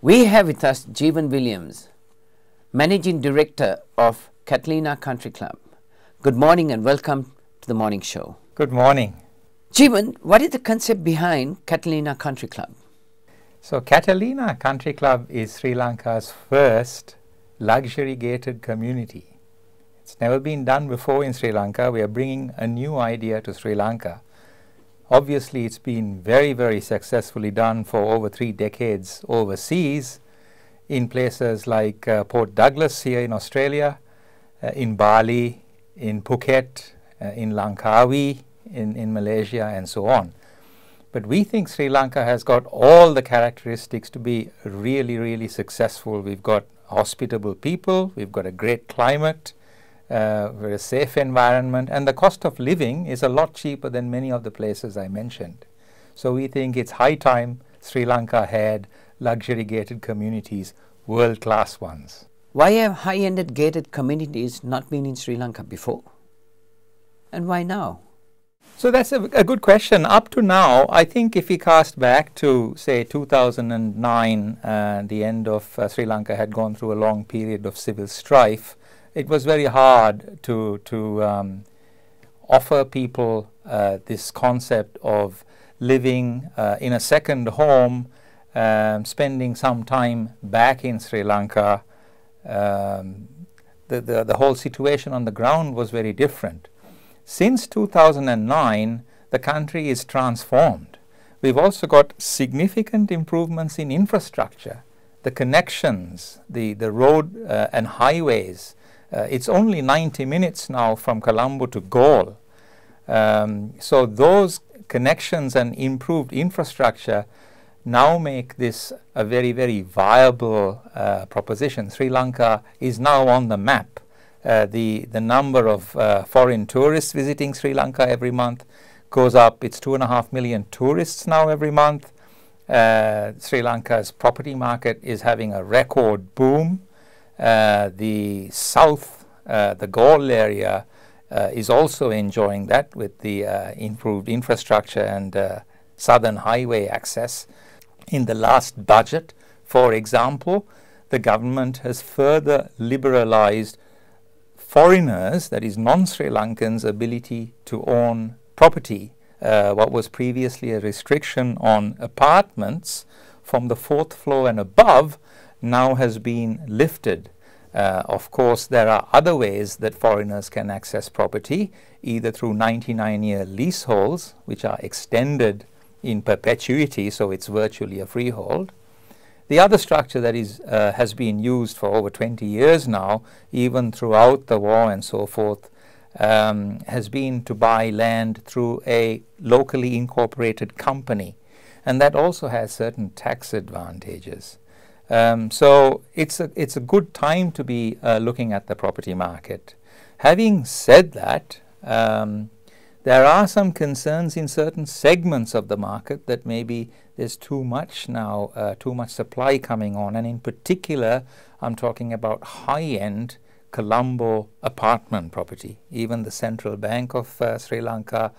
We have with us Jeevan Williams, Managing Director of Catalina Country Club. Good morning and welcome to the morning show. Good morning. Jeevan, what is the concept behind Catalina Country Club? So Catalina Country Club is Sri Lanka's first luxury gated community. It's never been done before in Sri Lanka. We are bringing a new idea to Sri Lanka. Obviously, it's been very successfully done for over 3 decades overseas in places like Port Douglas here in Australia, in Bali, in Phuket, in Langkawi, in Malaysia, and so on. But we think Sri Lanka has got all the characteristics to be really successful. We've got hospitable people, we've got a great climate, very safe environment, and the cost of living is a lot cheaper than many of the places I mentioned. So we think it's high time Sri Lanka had luxury gated communities, world-class ones. Why have high-ended gated communities not been in Sri Lanka before? And why now? So that's a good question. Up to now, I think if we cast back to, say, 2009, the end of Sri Lanka had gone through a long period of civil strife. It was very hard to offer people this concept of living in a second home, spending some time back in Sri Lanka. The whole situation on the ground was very different. Since 2009, the country is transformed. We've also got significant improvements in infrastructure, the connections, the road and highways. It's only 90 minutes now from Colombo to Galle. So those connections and improved infrastructure now make this a very viable proposition. Sri Lanka is now on the map. The number of foreign tourists visiting Sri Lanka every month goes up. It's 2.5 million tourists now every month. Sri Lanka's property market is having a record boom. The south, the Galle area, is also enjoying that with the improved infrastructure and southern highway access. In the last budget, for example, the government has further liberalized foreigners, that is non-Sri Lankans, ability to own property. What was previously a restriction on apartments from the 4th floor and above now has been lifted. Of course, there are other ways that foreigners can access property, either through 99-year leaseholds, which are extended in perpetuity, so it's virtually a freehold. The other structure that has been used for over 20 years now, even throughout the war and so forth, has been to buy land through a locally incorporated company, and that also has certain tax advantages. So it's a good time to be looking at the property market. Having said that, there are some concerns in certain segments of the market that maybe there's too much now, too much supply coming on, and in particular I'm talking about high-end Colombo apartment property. Even the Central Bank of Sri Lanka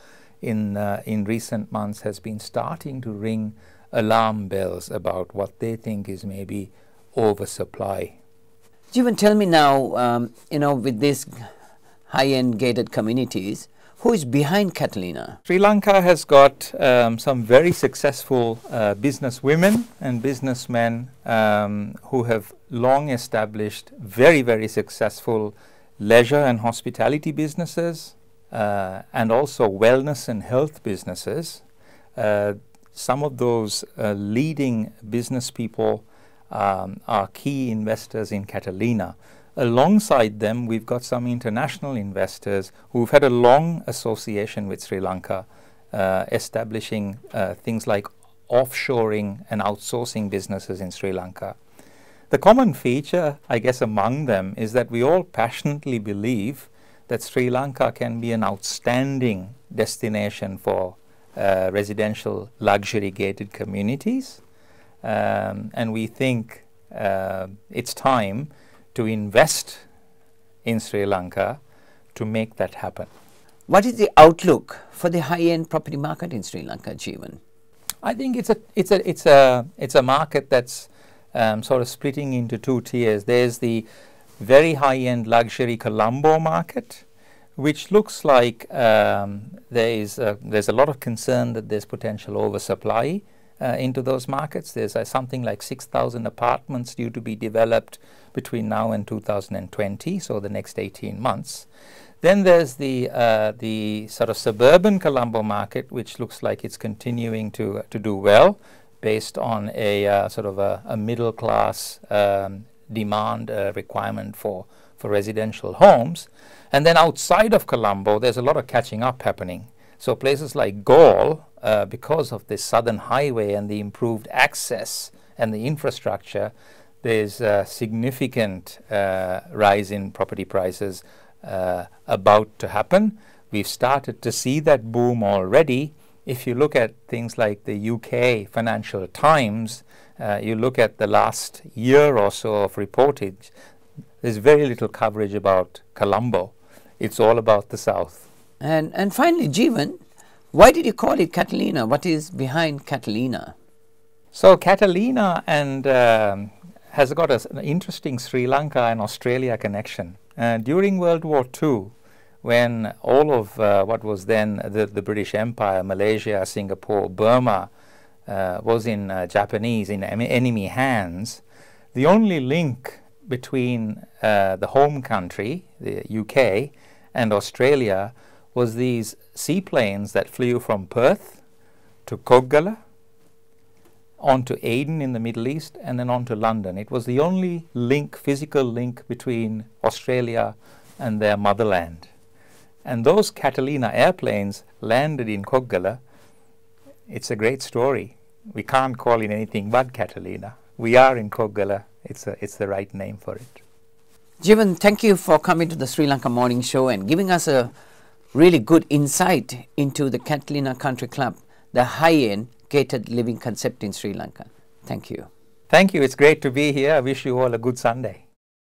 in recent months has been starting to ring alarm bells about what they think is maybe oversupply. Jeevan, tell me now, with these high-end gated communities, who is behind Catalina? Sri Lanka has got some very successful business women and businessmen who have long established very successful leisure and hospitality businesses and also wellness and health businesses. Some of those leading business people are key investors in Catalina. Alongside them, we've got some international investors who've had a long association with Sri Lanka, establishing things like offshoring and outsourcing businesses in Sri Lanka. The common feature, I guess, among them is that we all passionately believe that Sri Lanka can be an outstanding destination for residential luxury gated communities, and we think it's time to invest in Sri Lanka to make that happen. What is the outlook for the high-end property market in Sri Lanka, Jeevan? I think it's a market that's sort of splitting into two tiers. There's the very high-end luxury Colombo market, which looks like there's a lot of concern that there's potential oversupply into those markets. There's something like 6,000 apartments due to be developed between now and 2020, so the next 18 months. Then there's the sort of suburban Colombo market, which looks like it's continuing to do well based on a sort of a middle class demand requirement for residential homes. And then outside of Colombo, there's a lot of catching up happening. So places like Gaul, because of the southern highway and the improved access and the infrastructure, there's a significant rise in property prices about to happen. We've started to see that boom already. If you look at things like the UK Financial Times, you look at the last year or so of reportage, there's very little coverage about Colombo. It's all about the south. And finally, Jeevan, why did you call it Catalina? What is behind Catalina? So Catalina has got an interesting Sri Lanka and Australia connection. During World War II, when all of what was then the British Empire, Malaysia, Singapore, Burma, was in Japanese, in enemy hands, the only link between the home country, the UK, and Australia was these seaplanes that flew from Perth to Koggala, onto Aden in the Middle East, and then onto London. It was the only link, physical link between Australia and their motherland. And those Catalina airplanes landed in Koggala. It's a great story. We can't call it anything but Catalina. We are in Koggala. It's the right name for it. Jeevan, thank you for coming to the Sri Lanka Morning Show and giving us a really good insight into the Catalina Country Club, the high-end catered living concept in Sri Lanka. Thank you. Thank you. It's great to be here. I wish you all a good Sunday.